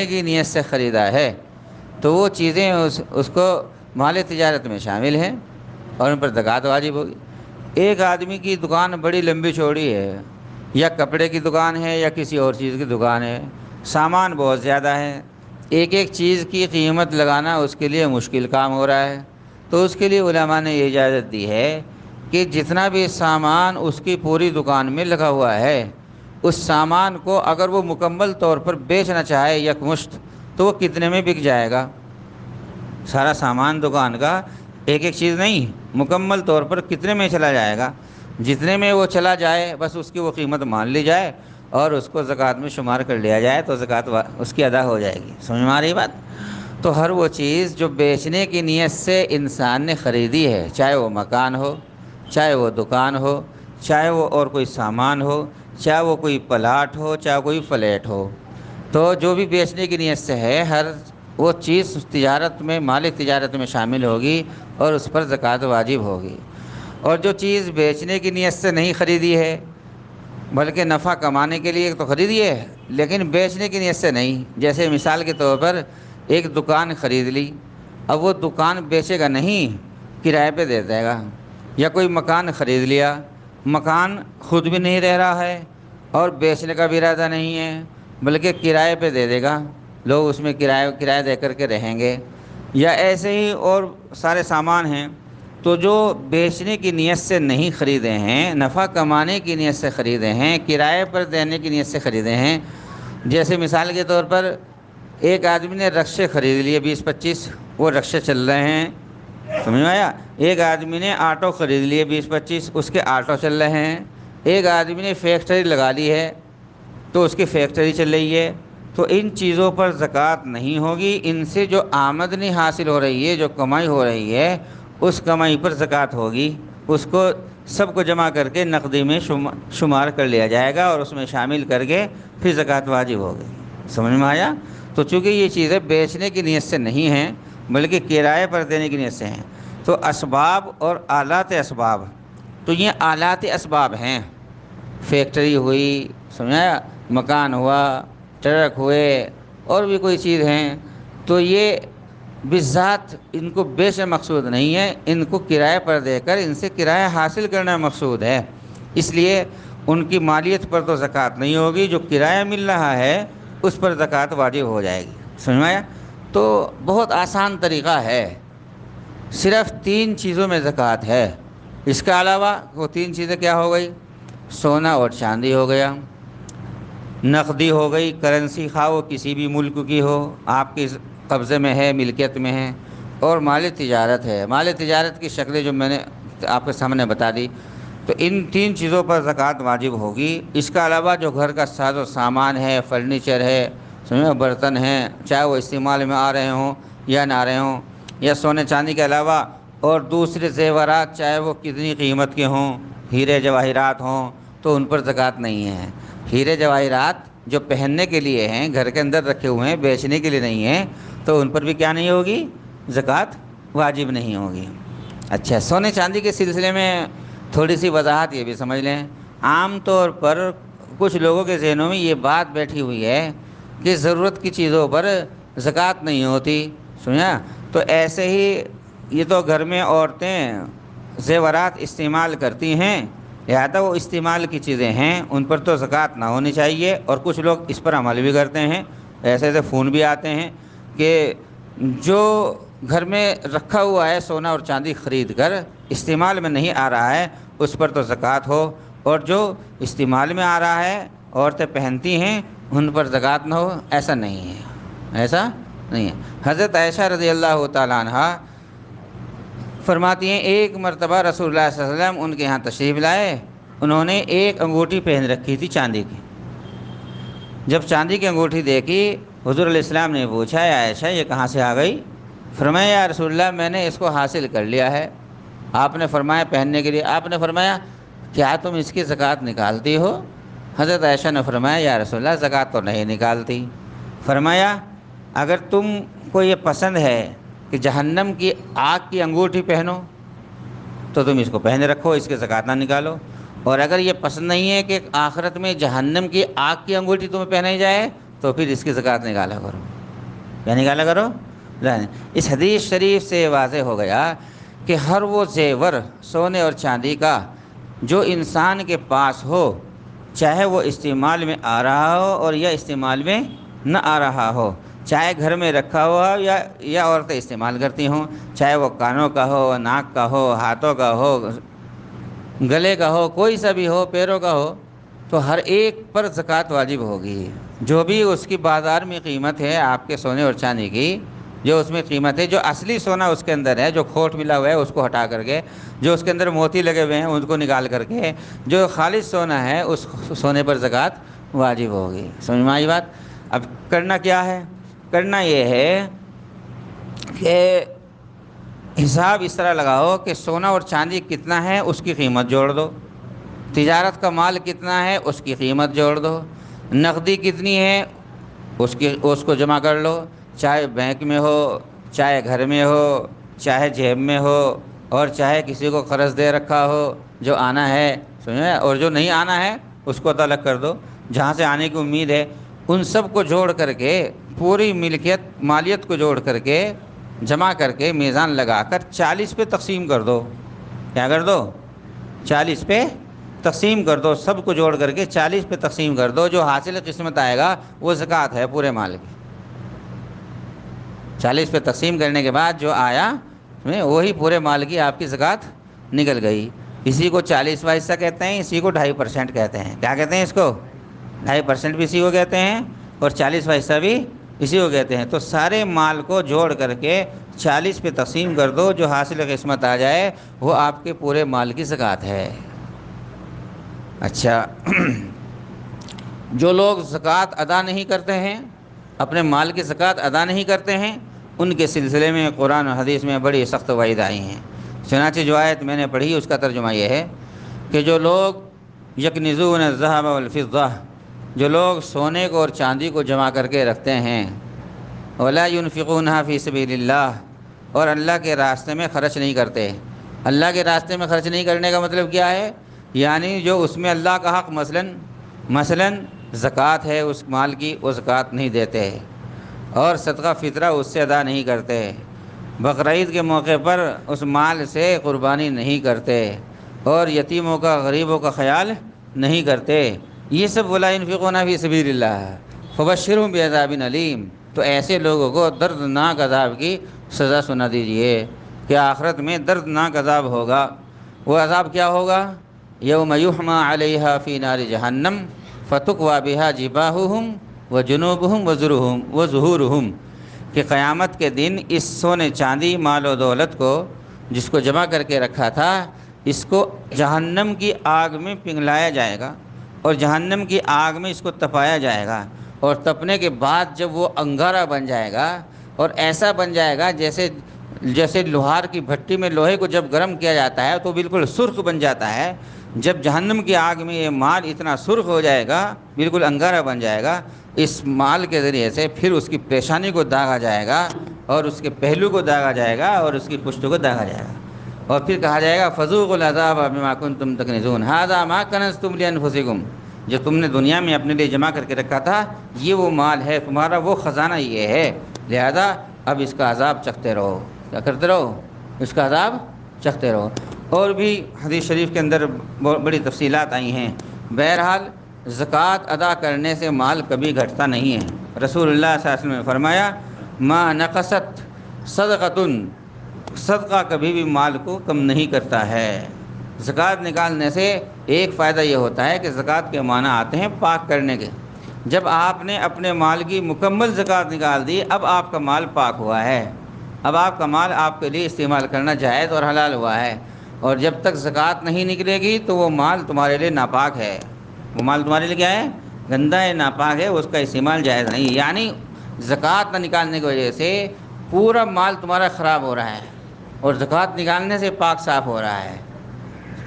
کمانے کی نیت سے خریدا ہے تو وہ چیزیں اس کو مال تجارت میں شامل ہیں اور ان پر زکوٰۃ واجب ہوگی۔ ایک آدمی کی دکان بڑی لمبی چوڑی ہے، یا کپڑے کی دکان ہے یا کسی اور چیز کی دکان ہے، سامان بہت زیادہ ہے، ایک ایک چیز کی قیمت لگانا اس کے لیے مشکل کام ہو رہا ہے، تو اس کے لیے علماء نے یہ اجازت دی ہے کہ جتنا بھی سامان اس کی پوری دکان میں لگا ہوا ہے، اس سامان کو اگر وہ مکمل طور پر بیچنا چاہے یکمشت تو وہ کتنے میں بک جائے گا۔ سارا سامان دکان کا ایک ایک چیز نہیں، مکمل طور پر کتنے میں چلا جائے گا، جتنے میں وہ چلا جائے بس اس کی وہ قیمت مان لی جائے اور اس کو زکوٰۃ میں شمار کر لیا جائے تو زکوٰۃ اس کی ادا ہو جائے گی۔ سمجھ میں آ رہی بات؟ تو ہر وہ چیز جو بیچنے کی نیت سے انسان نے خریدی ہے، چاہے وہ مکان ہو، چاہے وہ دکان ہو، چاہے وہ اور کوئی سامان ہو، چاہے وہ کوئی پلاٹ ہو، چاہے کوئی فلیٹ ہو، تو جو بھی بیچنے کی نیت سے ہے ہر وہ چیز تجارت میں، مال تجارت میں شامل ہوگی اور اس پر زکوٰۃ واجب ہوگی۔ اور جو چیز بیچنے کی نیت سے نہیں خریدی ہے بلکہ نفع کمانے کے لیے تو خریدی ہے لیکن بیچنے کی نیت سے نہیں، جیسے مثال کے طور پر ایک دکان خرید لی، اب وہ دکان بیچے گا نہیں، کرائے پہ دے دے گا، یا کوئی مکان خرید لیا، مکان خود بھی نہیں رہ رہا ہے اور بیچنے کا بھی ارادہ نہیں ہے بلکہ کرائے پہ دے دے گا، لوگ اس میں کرایہ دے کر کے رہیں گے، یا ایسے ہی اور سارے سامان ہیں تو جو بیچنے کی نیت سے نہیں خریدے ہیں، نفع کمانے کی نیت سے خریدے ہیں، کرائے پر دینے کی نیت سے خریدے ہیں۔ جیسے مثال کے طور پر ایک آدمی نے رکشے خرید لیے 20-25، وہ رکشے چل رہے ہیں، سمجھ میں آیا؟ ایک آدمی نے آٹو خرید لیے 20-25، اس کے آٹو چل رہے ہیں۔ ایک آدمی نے فیکٹری لگا لی ہے تو اس کی فیکٹری چل رہی ہے، تو ان چیزوں پر زکوٰۃ نہیں ہوگی، ان سے جو آمدنی حاصل ہو رہی ہے، جو کمائی ہو رہی ہے، اس کمائی پر زکوٰۃ ہوگی، اس کو سب کو جمع کر کے نقدی میں شمار کر لیا جائے گا اور اس میں شامل کر کے پھر زکوٰۃ واجب ہوگی۔ سمجھ میں آیا؟ تو چونکہ یہ چیزیں بیچنے کی نیت سے نہیں ہیں بلکہ کرائے پر دینے کی نیت سے ہیں، تو اسباب اور آلات اسباب، تو یہ آلات اسباب ہیں، فیکٹری ہوئی، سمجھایا، مکان ہوا، ٹرک ہوئے، اور بھی کوئی چیز ہیں، تو یہ بذات ان کو بیچنا مقصود نہیں ہے، ان کو کرائے پر دے کر ان سے کرایہ حاصل کرنا مقصود ہے، اس لیے ان کی مالیت پر تو زکوٰۃ نہیں ہوگی، جو کرایہ مل رہا ہے اس پر زکوٰۃ واجب ہو جائے گی۔ سمجھ میں آیا؟ تو بہت آسان طریقہ ہے، صرف 3 چیزوں میں زکوٰۃ ہے، اس کے علاوہ وہ 3 چیزیں کیا ہو گئی؟ سونا اور چاندی ہو گیا، نقدی ہو گئی، کرنسی، خواہ وہ کسی بھی ملک کی ہو، آپ کے قبضے میں ہے، ملکیت میں ہے، اور مال تجارت ہے۔ مال تجارت کی شکلیں جو میں نے آپ کے سامنے بتا دی، تو ان 3 چیزوں پر زکوٰۃ واجب ہوگی۔ اس کے علاوہ جو گھر کا ساز و سامان ہے، فرنیچر ہے، سمجھو، برتن ہیں، چاہے وہ استعمال میں آ رہے ہوں یا نہ آ رہے ہوں، یا سونے چاندی کے علاوہ اور دوسرے زیورات چاہے وہ کتنی قیمت کے ہوں، ہیرے جواہرات ہوں، تو ان پر زکوٰۃ نہیں ہے۔ ہیرے جواہرات جو پہننے کے لیے ہیں، گھر کے اندر رکھے ہوئے ہیں، بیچنے کے لیے نہیں ہیں، تو ان پر بھی کیا نہیں ہوگی؟ زکوٰۃ واجب نہیں ہوگی۔ اچھا، سونے چاندی کے سلسلے میں تھوڑی سی وضاحت یہ بھی سمجھ لیں۔ عام طور پر کچھ لوگوں کے ذہنوں میں یہ بات بیٹھی ہوئی ہے کہ ضرورت کی چیزوں پر زکوٰۃ نہیں ہوتی، سمجھا؟ تو ایسے ہی یہ تو گھر میں عورتیں زیورات استعمال کرتی ہیں، لہٰذا وہ استعمال کی چیزیں ہیں، ان پر تو زکوٰۃ نہ ہونی چاہیے، اور کچھ لوگ اس پر عمل بھی کرتے ہیں۔ ایسے ایسے فون بھی آتے ہیں کہ جو گھر میں رکھا ہوا ہے سونا اور چاندی خرید کر استعمال میں نہیں آ رہا ہے اس پر تو زکوٰۃ ہو، اور جو استعمال میں آ رہا ہے عورتیں پہنتی ہیں ان پر زکوٰۃ نہ ہو، ایسا نہیں ہے، ایسا نہیں ہے۔ حضرت عائشہ رضی اللہ تعالیٰ عنہ فرماتی ہیں ایک مرتبہ رسول اللہ صلی اللہ علیہ وسلم ان کے یہاں تشریف لائے، انہوں نے ایک انگوٹھی پہن رکھی تھی چاندی کی۔ جب چاندی کی انگوٹھی دیکھی، حضور علیہ السلام نے پوچھا، اے عائشہ یہ کہاں سے آ گئی؟ فرمایا یا رسول اللہ میں نے اس کو حاصل کر لیا ہے۔ آپ نے فرمایا پہننے کے لیے، آپ نے فرمایا کیا تم اس کی زکوٰۃ نکالتی ہو؟ حضرت عائشہ نے فرمایا یا رسول اللہ زکوٰۃ تو نہیں نکالتی۔ فرمایا اگر تم کو یہ پسند ہے کہ جہنم کی آگ کی انگوٹھی پہنو تو تم اس کو پہن رکھو، اس کی زکوٰۃ نہ نکالو، اور اگر یہ پسند نہیں ہے کہ آخرت میں جہنم کی آگ کی انگوٹھی تمہیں پہنائی جائے تو پھر اس کی زکوٰۃ نکالا کرو۔ کیا نکالا کرو؟ اس حدیث شریف سے واضح ہو گیا کہ ہر وہ زیور سونے اور چاندی کا جو انسان کے پاس ہو، چاہے وہ استعمال میں آ رہا ہو اور یا استعمال میں نہ آ رہا ہو، چاہے گھر میں رکھا ہوا ہو یا عورتیں استعمال کرتی ہوں، چاہے وہ کانوں کا ہو، ناک کا ہو، ہاتھوں کا ہو، گلے کا ہو، کوئی سا بھی ہو، پیروں کا ہو، تو ہر ایک پر زکوٰۃ واجب ہوگی۔ جو بھی اس کی بازار میں قیمت ہے آپ کے سونے اور چاندی کی، جو اس میں قیمت ہے، جو اصلی سونا اس کے اندر ہے، جو کھوٹ ملا ہوا ہے اس کو ہٹا کر کے، جو اس کے اندر موتی لگے ہوئے ہیں ان کو نکال کر کے، جو خالص سونا ہے اس سونے پر زکوٰۃ واجب ہوگی۔ سمجھ میں آئی بات؟ اب کرنا کیا ہے؟ کرنا یہ ہے کہ حساب اس طرح لگاؤ کہ سونا اور چاندی کتنا ہے اس کی قیمت جوڑ دو، تجارت کا مال کتنا ہے اس کی قیمت جوڑ دو، نقدی کتنی ہے اس کو جمع کر لو، چاہے بینک میں ہو، چاہے گھر میں ہو، چاہے جیب میں ہو، اور چاہے کسی کو قرض دے رکھا ہو، جو آنا ہے سمجھے، اور جو نہیں آنا ہے اس کو طلب کر دو، جہاں سے آنے کی امید ہے ان سب کو جوڑ کر کے، پوری مالیت کو جوڑ کر کے، جمع کر کے میزان لگا کر 40 پہ تقسیم کر دو۔ کیا کر دو؟ 40 پہ تقسیم کر دو، سب کو جوڑ کر کے 40 پہ تقسیم کر دو، جو حاصل قسمت آئے گا وہ زکوٰۃ ہے پورے مال کی۔ 40 پہ تقسیم کرنے کے بعد جو آیا وہی پورے مال کی آپ کی زکوٰۃ نکل گئی۔ اسی کو 40واں حصہ کہتے ہیں، اسی کو 2.5% کہتے ہیں۔ کیا کہتے ہیں اس کو؟ 2.5% بھی اسی کو کہتے ہیں اور 40واں حصہ بھی اسی کو کہتے ہیں۔ تو سارے مال کو جوڑ کر کے 40 پہ تقسیم کر دو، جو حاصل قسمت آ جائے وہ آپ کے پورے مال کی زکوٰۃ ہے۔ اچھا، جو لوگ زکوٰۃ ادا نہیں کرتے ہیں، اپنے مال کی زکوٰۃ ادا نہیں کرتے ہیں، ان کے سلسلے میں قرآن و حدیث میں بڑی سخت وعید آئی ہیں۔ چنانچہ جو آیت میں نے پڑھی اس کا ترجمہ یہ ہے کہ جو لوگ یکنزون الذھب والفضہ، جو لوگ سونے کو اور چاندی کو جمع کر کے رکھتے ہیں، ولا ينفقونها فی سبیل اللہ، اور اللہ کے راستے میں خرچ نہیں کرتے۔ اللہ کے راستے میں خرچ نہیں کرنے کا مطلب کیا ہے؟ یعنی جو اس میں اللہ کا حق مثلاً زکوٰۃ ہے اس مال کی، وہ زکوٰۃ نہیں دیتے، اور صدقہ فطرہ اس سے ادا نہیں کرتے، بقرعید کے موقع پر اس مال سے قربانی نہیں کرتے، اور یتیموں کا، غریبوں کا خیال نہیں کرتے، یہ سب ولا ينفقون فی سبیل اللہ فبشرهم بعذاب علیم، تو ایسے لوگوں کو دردناک عذاب کی سزا سنا دیجئے کہ آخرت میں دردناک عذاب ہوگا۔ وہ عذاب کیا ہوگا؟ یوم یحمى علیہا فی نار جہنم فتقوی بہا جباہہم وجنوبہم وظہورہم، کہ قیامت کے دن اس سونے چاندی مال و دولت کو جس کو جمع کر کے رکھا تھا، اس کو جہنم کی آگ میں پنگلایا جائے گا، اور جہنم کی آگ میں اس کو تپایا جائے گا، اور تپنے کے بعد جب وہ انگارہ بن جائے گا اور ایسا بن جائے گا جیسے لوہار کی بھٹی میں لوہے کو جب گرم کیا جاتا ہے تو بالکل سرخ بن جاتا ہے، جب جہنم کی آگ میں یہ مال اتنا سرخ ہو جائے گا، بالکل انگارہ بن جائے گا، اس مال کے ذریعے سے پھر اس کی پیشانی کو داغا جائے گا، اور اس کے پہلو کو داغا جائے گا، اور اس کی پشت کو داغا جائے گا، اور پھر کہا جائے گا فذوقوا العذاب بما کنتم تکنزون ھذا ما کنزتم لانفسکم، جو تم نے دنیا میں اپنے لیے جمع کر کے رکھا تھا یہ وہ مال ہے تمہارا، وہ خزانہ یہ ہے، لہذا اب اس کا عذاب چکھتے رہو۔ کیا کرتے رہو؟ اس کا عذاب چکھتے رہو۔ اور بھی حدیث شریف کے اندر بڑی تفصیلات آئی ہیں۔ بہرحال زکوٰۃ ادا کرنے سے مال کبھی گھٹتا نہیں ہے۔ رسول اللہ صلی اللہ علیہ وسلم نے فرمایا ما نقصت صدقۃ، صدقہ کبھی بھی مال کو کم نہیں کرتا ہے۔ زکوٰۃ نکالنے سے ایک فائدہ یہ ہوتا ہے کہ زکوٰۃ کے معنی آتے ہیں پاک کرنے کے۔ جب آپ نے اپنے مال کی مکمل زکوٰۃ نکال دی، اب آپ کا مال پاک ہوا ہے، اب آپ کا مال آپ کے لیے استعمال کرنا جائز اور حلال ہوا ہے، اور جب تک زکوٰۃ نہیں نکلے گی تو وہ مال تمہارے لیے ناپاک ہے، وہ مال تمہارے لیے کیا ہے؟ گندا ہے، ناپاک ہے، اس کا استعمال جائز نہیں۔ یعنی زکوٰۃ نہ نکالنے کی وجہ سے پورا مال تمہارا خراب ہو رہا ہے، اور زکوٰۃ نکالنے سے پاک صاف ہو رہا ہے۔